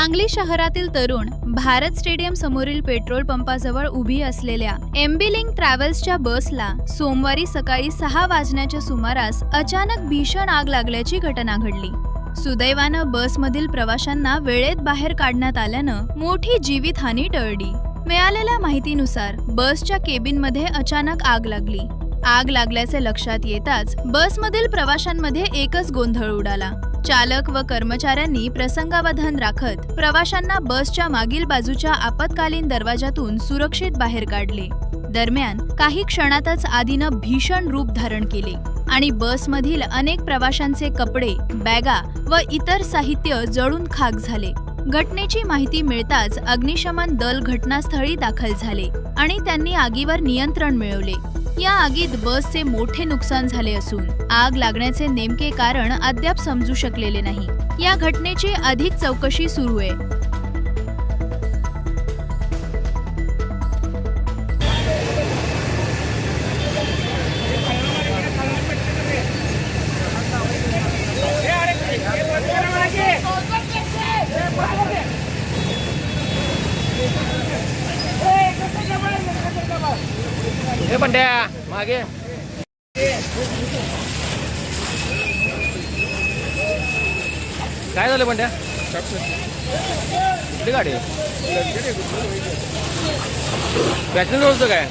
सांगली शहरातील तरुण भारत स्टेडियम समोरील पेट्रोल पंपाजवळ उभी असलेल्या एम्बिलिंग ट्रॅव्हल्सच्या बसला सोमवारी सकाळी 6 वाजण्याच्या सुमारास अचानक भीषण आग लागल्याची घटना घडली। सुदैवानं बसमधील प्रवाशांना वेळेत बाहेर काढण्यात आल्यानं मोठी जीवितहानी टळली। मिळालेल्या माहितीनुसार बसच्या केबिनमध्ये अचानक आग लागली। आग लागल्याचे लक्षात येताच बसमधील प्रवाशांमध्ये एकच गोंधळ उडाला। चालक व कर्मचाऱ्यांनी प्रसंगावधान राखत प्रवाशांना बसच्या मागील बाजूच्या आपत्कालीन दरवाजातून सुरक्षित बाहेर काढले। दरम्यान काही क्षणातच आगीनं भीषण रूप धारण केले आणि बसमधील अनेक प्रवाशांचे कपडे, बॅगा व इतर साहित्य जळून खाक झाले। घटनेची माहिती मिळताच अग्निशमन दल घटनास्थळी दाखल झाले आणि त्यांनी आगीवर नियंत्रण मिळवले। या आगीत बसचे मोठे नुकसान झाले असून आग लागण्याचे नेमके कारण अद्याप समजू शकलेले नाही। या घटनेची अधिक चौकशी सुरू आहे। हे बंड्या मागे काय झालं बंड्या? कुठली गाडी? पॅसेंजर होतं काय?